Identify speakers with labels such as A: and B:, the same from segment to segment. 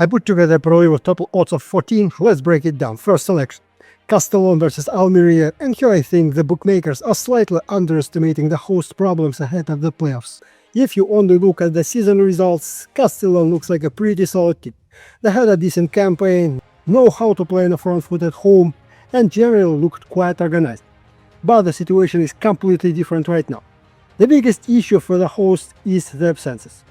A: I put together a parlay with total odds of 14. Let's break it down. First selection: Castellón versus Almeria, and here I think the bookmakers are slightly underestimating the host problems ahead of the playoffs. If you only look at the season results, Castellón looks like a pretty solid team. They had a decent campaign, know how to play on the front foot at home, and generally looked quite organized. But the situation is completely different right now. The biggest issue for the host is the absences.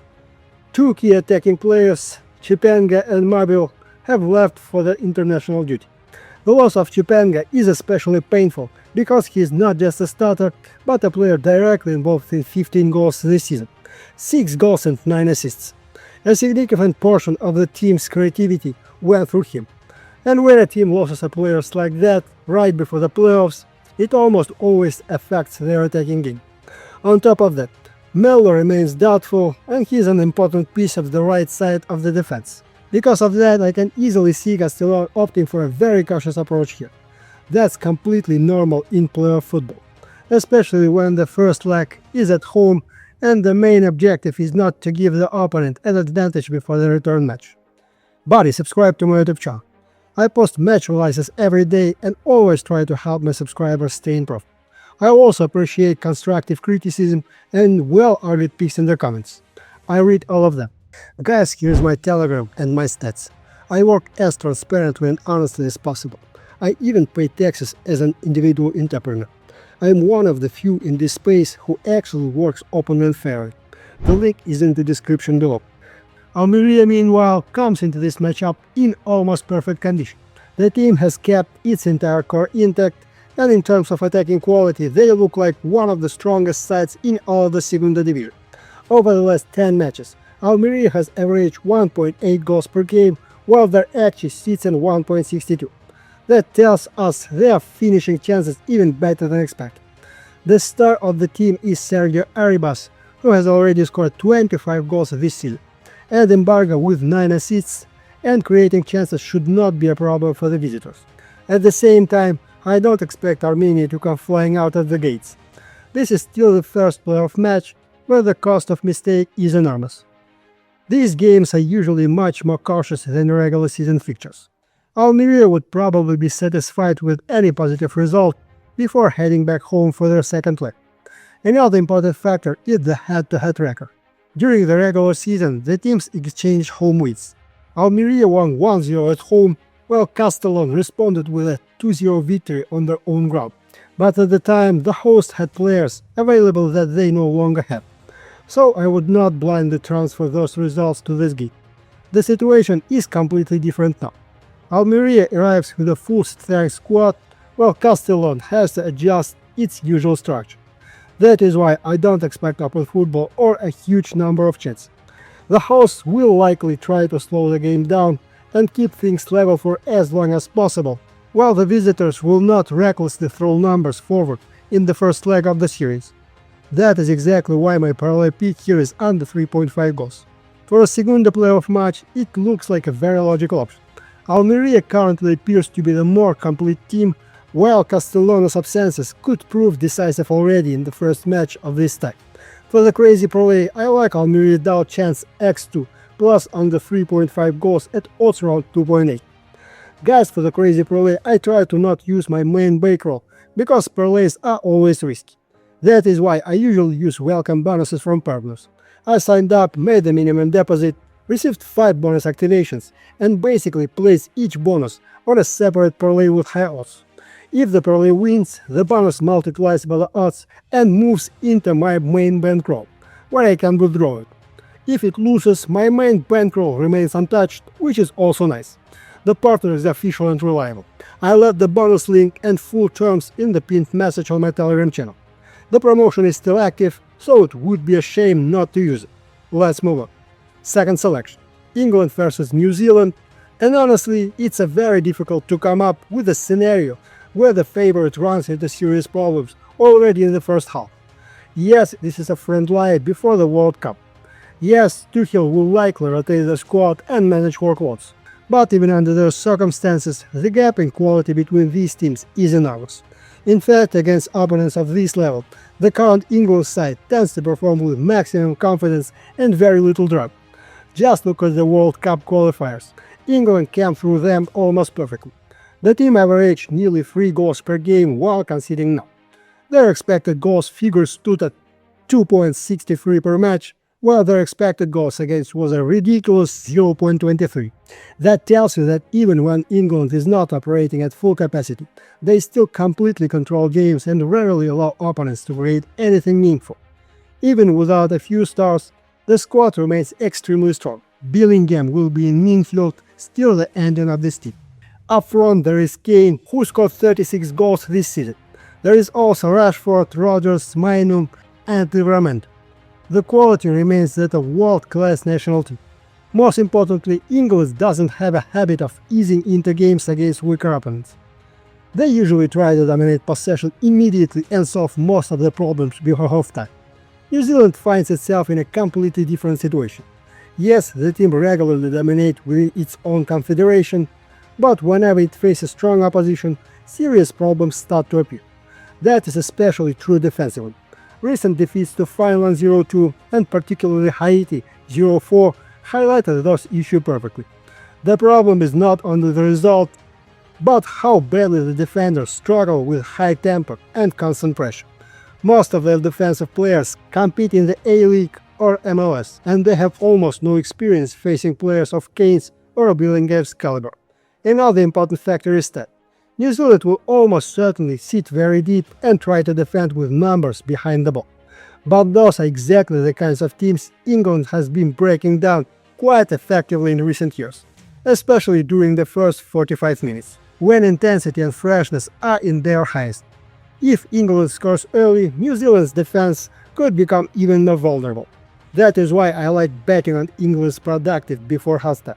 A: Two key attacking players, Chipanga and Mabil, have left for their international duty. The loss of Chipanga is especially painful because he is not just a starter, but a player directly involved in 15 goals this season, 6 goals and 9 assists. A significant portion of the team's creativity went through him. And when a team loses a player like that right before the playoffs, it almost always affects their attacking game. On top of that, Mello remains doubtful, and he is an important piece of the right side of the defense. Because of that, I can easily see Castellón opting for a very cautious approach here. That's completely normal in playoff football, especially when the first leg is at home and the main objective is not to give the opponent an advantage before the return match. Buddy, subscribe to my YouTube channel. I post match analysis every day and always try to help my subscribers stay in profit. I also appreciate constructive criticism and well-argued picks in the comments. I read all of them. Guys, here's my Telegram and my stats. I work as transparently and honestly as possible. I even pay taxes as an individual entrepreneur. I am one of the few in this space who actually works openly and fairly. The link is in the description below. Almeria, meanwhile, comes into this matchup in almost perfect condition. The team has kept its entire core intact, and in terms of attacking quality, they look like one of the strongest sides in all of the Segunda Division. Over the last 10 matches, Almeria has averaged 1.8 goals per game, while their acca sits at 1.62. That tells us they are finishing chances even better than expected. The star of the team is Sergio Arribas, who has already scored 25 goals this season. Ed Embarga with 9 assists, and creating chances should not be a problem for the visitors. At the same time, I don't expect Armenia to come flying out of the gates. This is still the first playoff match, where the cost of mistake is enormous. These games are usually much more cautious than regular season fixtures. Almeria would probably be satisfied with any positive result before heading back home for their second leg. Another important factor is the head-to-head record. During the regular season, the teams exchanged home wins. Almeria won 1-0 at home, while Castellón responded with a 2-0 victory on their own ground. But at the time, the host had players available that they no longer have. So I would not blindly transfer those results to this game. The situation is completely different now. Almeria arrives with a full-strength squad, while Castellón has to adjust its usual structure. That is why I don't expect open football or a huge number of chances. The hosts will likely try to slow the game down and keep things level for as long as possible, while the visitors will not recklessly throw numbers forward in the first leg of the series. That is exactly why my parlay pick here is under 3.5 goals. For a Segunda playoff match, it looks like a very logical option. Almeria currently appears to be the more complete team, while Castellón's absences could prove decisive already in the first match of this type. For the crazy parlay, I like Almeria DAO chance x2 plus under 3.5 goals at odds around 2.8. Guys, for the crazy parlay, I try to not use my main bankroll because parlays are always risky. That is why I usually use welcome bonuses from partners. I signed up, made a minimum deposit, received 5 bonus activations, and basically placed each bonus on a separate parlay with high odds. If the parlay wins, the bonus multiplies by the odds and moves into my main bankroll, where I can withdraw it. If it loses, my main bankroll remains untouched, which is also nice. The partner is official and reliable. I left the bonus link and full terms in the pinned message on my Telegram channel. The promotion is still active, so it would be a shame not to use it. Let's move on. Second selection: England versus New Zealand, and honestly, it's a very difficult to come up with a scenario where the favorite runs into serious problems already in the first half. Yes, this is a friendly before the World Cup. Yes, Tuchel will likely rotate the squad and manage workloads. But even under those circumstances, the gap in quality between these teams is enormous. In fact, against opponents of this level, the current England side tends to perform with maximum confidence and very little drop. Just look at the World Cup qualifiers. England came through them almost perfectly. The team averaged nearly 3 goals per game while conceding none. Their expected goals figure stood at 2.63 per match, while their expected goals against was a ridiculous 0.23. That tells you that even when England is not operating at full capacity, they still completely control games and rarely allow opponents to create anything meaningful. Even without a few stars, the squad remains extremely strong. Bellingham will be in midfield, still the engine of this team. Up front there is Kane, who scored 36 goals this season. There is also Rashford, Rodgers, Mainum, and Livramento. The quality remains that of world-class national team. Most importantly, England doesn't have a habit of easing into games against weaker opponents. They usually try to dominate possession immediately and solve most of the problems before halftime. New Zealand finds itself in a completely different situation. Yes, the team regularly dominates within its own confederation, but whenever it faces strong opposition, serious problems start to appear. That is especially true defensively. Recent defeats to Finland 0-2 and particularly Haiti 0-4 highlighted those issues perfectly. The problem is not only the result, but how badly the defenders struggle with high tempo and constant pressure. Most of their defensive players compete in the A-League or MLS, and they have almost no experience facing players of Kane's or Bellingham's caliber. Another important factor is that New Zealand will almost certainly sit very deep and try to defend with numbers behind the ball. But those are exactly the kinds of teams England has been breaking down quite effectively in recent years, especially during the first 45 minutes, when intensity and freshness are in their highest. If England scores early, New Zealand's defense could become even more vulnerable. That is why I like betting on England's productive before halftime.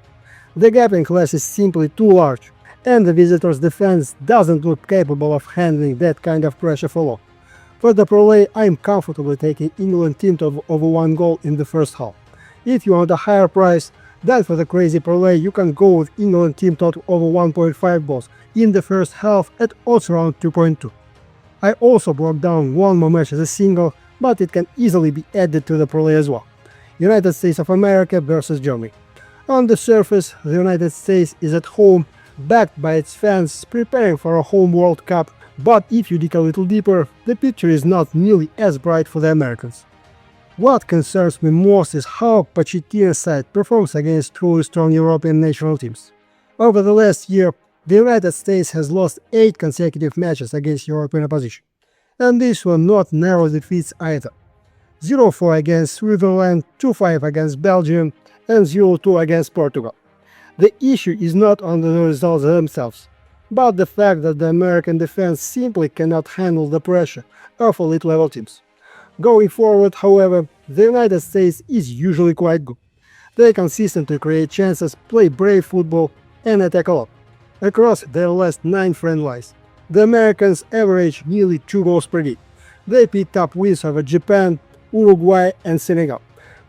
A: The gap in class is simply too large, and the visitors' defense doesn't look capable of handling that kind of pressure for long. For the parlay, I'm comfortably taking England team to over 1 goal in the first half. If you want a higher price, then for the crazy parlay you can go with England team total over 1.5 goals in the first half at odds around 2.2. I also broke down one more match as a single, but it can easily be added to the parlay as well. United States of America versus Germany. On the surface, the United States is at home, backed by its fans, preparing for a home World Cup, but if you dig a little deeper, the picture is not nearly as bright for the Americans. What concerns me most is how Pochettino's side performs against truly strong European national teams. Over the last year, the United States has lost 8 consecutive matches against European opposition, and these were not narrow defeats either. 0-4 against Switzerland, 2-5 against Belgium, and 0-2 against Portugal. The issue is not on the results themselves, but the fact that the American defense simply cannot handle the pressure of elite-level teams. Going forward, however, the United States is usually quite good. They consistently create chances, play brave football, and attack a lot. Across their last 9 friendlies, the Americans average nearly 2 goals per game. They picked up wins over Japan, Uruguay, and Senegal.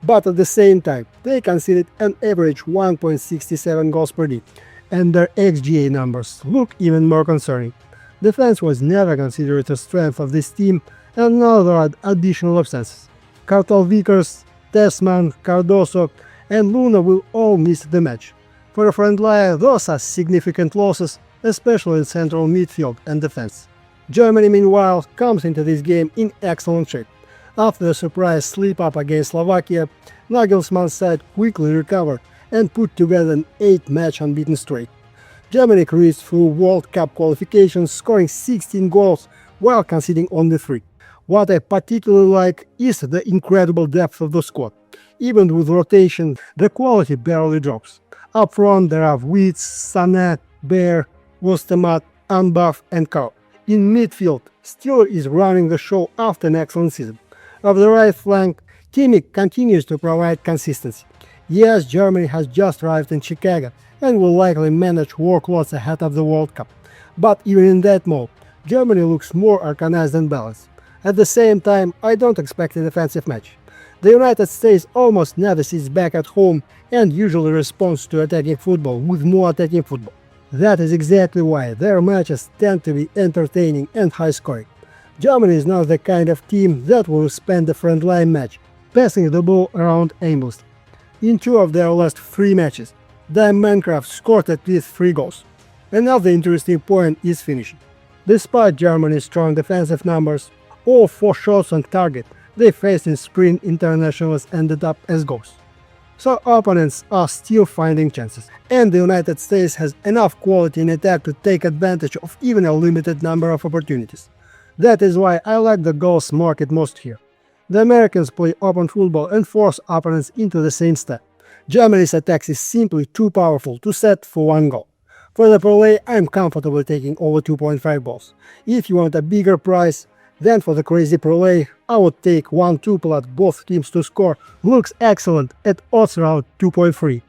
A: But at the same time, they conceded an average 1.67 goals per game, and their XGA numbers look even more concerning. Defense was never considered a strength of this team, and now there are additional absences. Cartel Vickers, Tessman, Cardoso, and Luna will all miss the match. For a friendly, those are significant losses, especially in central midfield and defense. Germany, meanwhile, comes into this game in excellent shape. After a surprise slip-up against Slovakia, Nagelsmann's side quickly recovered and put together an 8-match unbeaten streak. Germany cruised through World Cup qualifications, scoring 16 goals while conceding only 3. What I particularly like is the incredible depth of the squad. Even with rotation, the quality barely drops. Up front there are Witz, Sané, Baer, Wostemat, Anbaf, and Carl. In midfield, Stiller is running the show after an excellent season. Of the right flank, Kimmich continues to provide consistency. Yes, Germany has just arrived in Chicago and will likely manage workloads ahead of the World Cup. But even in that mode, Germany looks more organized and balanced. At the same time, I don't expect a defensive match. The United States almost never sits back at home and usually responds to attacking football with more attacking football. That is exactly why their matches tend to be entertaining and high-scoring. Germany is not the kind of team that will spend the frontline match, passing the ball around aimlessly. In 2 of their last 3 matches, the Minecraft scored at least 3 goals. Another interesting point is finishing. Despite Germany's strong defensive numbers, all 4 shots on target they faced in sprint internationals ended up as goals. So opponents are still finding chances, and the United States has enough quality in attack to take advantage of even a limited number of opportunities. That is why I like the goals market most here. The Americans play open football and force opponents into the same step. Germany's attack is simply too powerful to set for 1 goal. For the parlay, I'm comfortable taking over 2.5 goals. If you want a bigger price, then for the crazy parlay, I would take 1-2 plus both teams to score. Looks excellent at odds around 2.3.